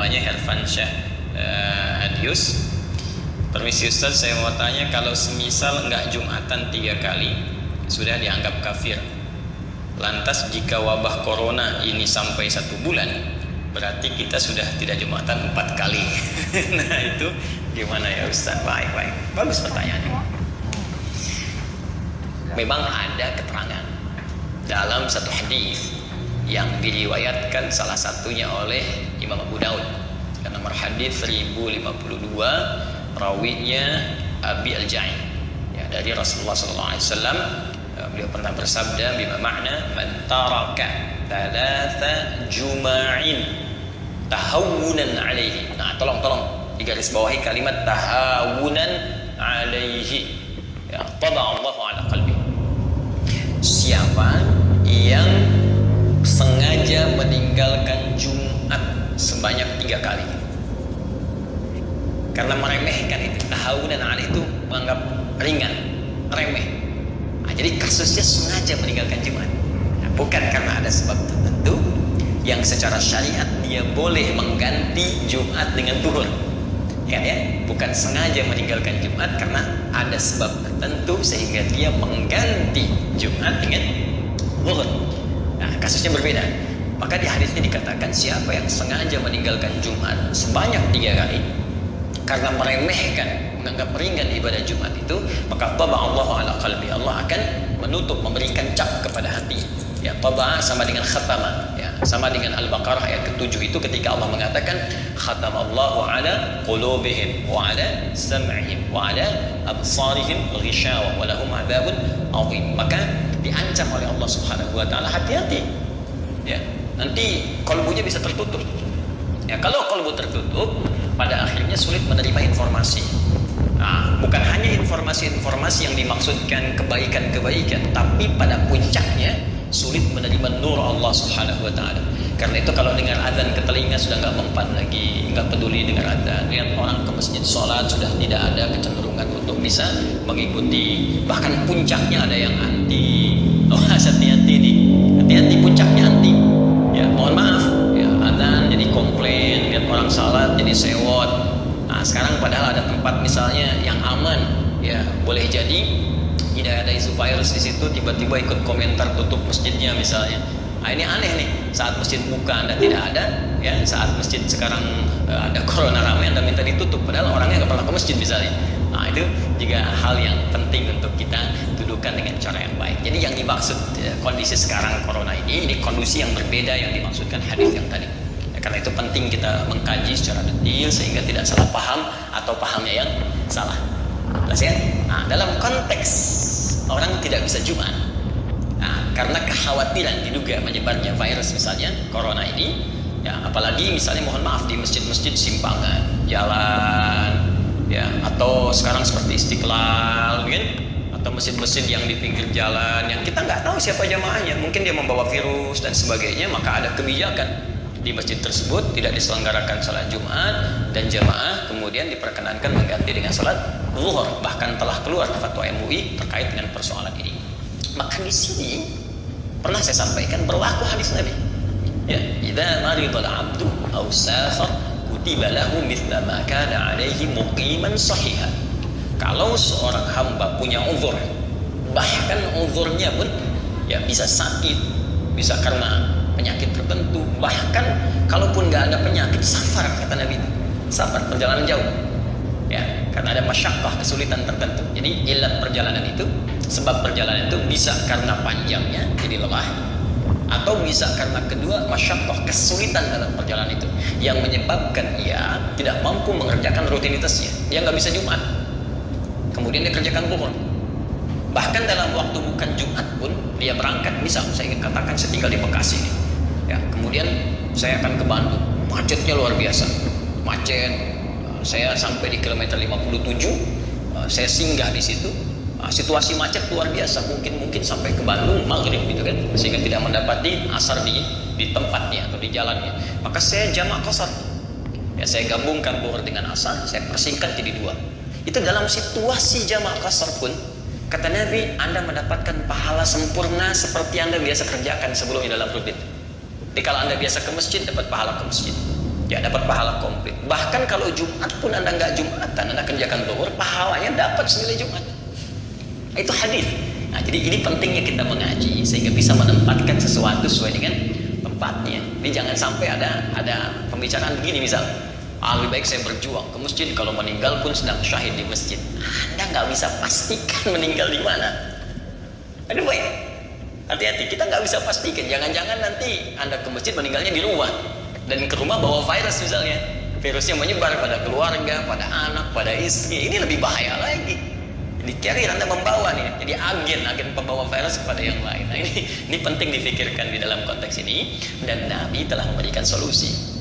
namanya Herfansyah Adius. Permisi Ustaz, saya mau tanya, kalau semisal enggak Jumatan 3 kali sudah dianggap kafir, lantas jika wabah corona ini sampai 1 bulan, berarti kita sudah tidak Jumatan 4 kali. Nah itu gimana ya Ustaz? Baik, bagus pertanyaannya. Memang ada keterangan dalam satu hadis yang diriwayatkan salah satunya oleh Imam Abu Daud, karena nomor hadis 1052, rawinya Abi Al-Ja'in, ya, dari Rasulullah SAW. Beliau pernah bersabda, bima makna man taraka thalatha juma'in tahawunan alaihi. Nah tolong digaris bawahi kalimat tahawunan alaihi, ya, tada Allahu ala qalbi. Siapa yang sengaja meninggalkan Jumat sebanyak 3 kali karena meremehkan itu, tahawunan alaihi itu menganggap ringan, remeh. Nah, jadi kasusnya sengaja meninggalkan Jumat, nah, bukan karena ada sebab tertentu yang secara syariat dia boleh mengganti Jumat dengan zuhur, ya, bukan sengaja meninggalkan Jumat karena ada sebab tertentu sehingga dia mengganti Jumat dengan zuhur. Nah, kasusnya berbeda. Maka di hadisnya dikatakan siapa yang sengaja meninggalkan Jumat sebanyak 3 kali karena meremehkan, menganggap ringan ibadah Jumat itu, maka taba Allah ala qalbi, Allah akan menutup, memberikan cap kepada hati. Ya, taba sama dengan khatama, ya, sama dengan Al-Baqarah ayat ke-7 itu ketika Allah mengatakan khatamallahu ala qulubihim wa ala sam'ihim wa ala absarihim ghishawa wa lahum adzabun adzim. Maka diancam oleh Allah Subhanahu wa taala, hati-hati. Ya, nanti kalbunya bisa tertutup. Ya, kalau kalbu tertutup, pada akhirnya sulit menerima informasi. Nah, bukan hanya informasi-informasi yang dimaksudkan kebaikan-kebaikan, tapi pada puncaknya sulit menerima nur Allah Subhanahu wa taala. Karena itu kalau dengar azan ke telinga sudah enggak mempan lagi, enggak peduli dengar azan. Lihat orang ke masjid sholat sudah tidak ada kecenderungan untuk bisa mengikuti. Bahkan puncaknya ada yang anti. Oh, hati-hati nih. Hati-hati, puncaknya anti. Ya, mohon maaf, ya, azan jadi komplain, lihat orang salat jadi sewot. Nah, sekarang padahal ada tempat misalnya yang aman, ya, boleh jadi tidak ada isu virus di situ, tiba-tiba ikut komentar tutup masjidnya misalnya. Nah, ini aneh nih, saat masjid buka Anda tidak ada, ya, saat masjid sekarang ada corona ramai Anda minta ditutup, padahal orangnya nggak pernah ke masjid misalnya. Nah, itu juga hal yang penting untuk kita dudukan dengan cara yang baik. Jadi yang dimaksud kondisi sekarang corona ini kondisi yang berbeda yang dimaksudkan hadis yang tadi. Ya, karena itu penting kita mengkaji secara detail sehingga tidak salah paham atau pahamnya yang salah. Jelas ya? Nah, dalam konteks orang tidak bisa Jumat, nah, karena kekhawatiran diduga menyebarnya virus misalnya corona ini, ya, apalagi misalnya mohon maaf di masjid-masjid simpangan jalan, ya, atau sekarang seperti Istiqlal, kan, atau masjid-masjid yang di pinggir jalan yang kita nggak tahu siapa jamaahnya, mungkin dia membawa virus dan sebagainya, maka ada kebijakan di masjid tersebut tidak diselenggarakan salat Jumat dan jamaah kemudian diperkenankan mengganti dengan salat zuhur. Bahkan telah keluar fatwa MUI terkait dengan persoalan ini. Maka di sini pernah saya sampaikan berlaku hadis Nabi. Ya, idza maridal 'abdu aw safar kutiba lahu mithla ma kana 'alaihi muqiman sahihan. Kalau seorang hamba punya uzur, bahkan uzurnya pun ya bisa sakit, bisa karena penyakit tertentu, bahkan kalaupun nggak ada penyakit, safar kata Nabi, safar perjalanan jauh, ya, karena ada masyaqqah, kesulitan tertentu. Jadi ilat perjalanan itu, sebab perjalanan itu bisa karena panjangnya jadi lelah, atau bisa karena kedua masyaqqah, kesulitan dalam perjalanan itu yang menyebabkan ia tidak mampu mengerjakan rutinitasnya, dia nggak bisa Jumat, kemudian dia kerjakan zuhur. Bahkan dalam waktu bukan Jumat pun dia berangkat. Misal saya ingin katakan saya tinggal di Bekasi nih, ya, kemudian saya akan ke Bandung, macetnya luar biasa, macet. Saya sampai di kilometer 57, saya singgah di situ. Situasi macet luar biasa, mungkin sampai ke Bandung maghrib gitu kan, sehingga tidak mendapati asar di tempatnya atau di jalannya. Maka saya jamak qashar, ya, saya gabungkan zuhur dengan asar, saya persingkat jadi 2. Itu dalam situasi jamak qashar pun kata Nabi, Anda mendapatkan pahala sempurna seperti Anda biasa kerjakan sebelumnya dalam rutin. Jadi kalau Anda biasa ke masjid, dapat pahala ke masjid. ya dapat pahala komplit. Bahkan kalau Jumat pun Anda nggak Jumatan, Anda kerjakan zuhur, pahalanya dapat senilai Jumat. Itu hadis. Nah, jadi ini pentingnya kita mengaji sehingga bisa menempatkan sesuatu sesuai dengan tempatnya. Jadi jangan sampai ada pembicaraan begini misal, lebih baik saya berjuang ke masjid, kalau meninggal pun sedang syahid di masjid. Anda nggak bisa pastikan meninggal di mana. Aduh baik, hati-hati, kita nggak bisa pastikan. Jangan-jangan nanti Anda ke masjid meninggalnya di rumah, dan ke rumah bawa virus misalnya, virusnya menyebar pada keluarga, pada anak, pada istri. Ini lebih bahaya lagi. Jadi carrier Anda membawa nih, jadi agen pembawa virus kepada yang lain. Nah, ini penting difikirkan di dalam konteks ini, dan Nabi telah memberikan solusi.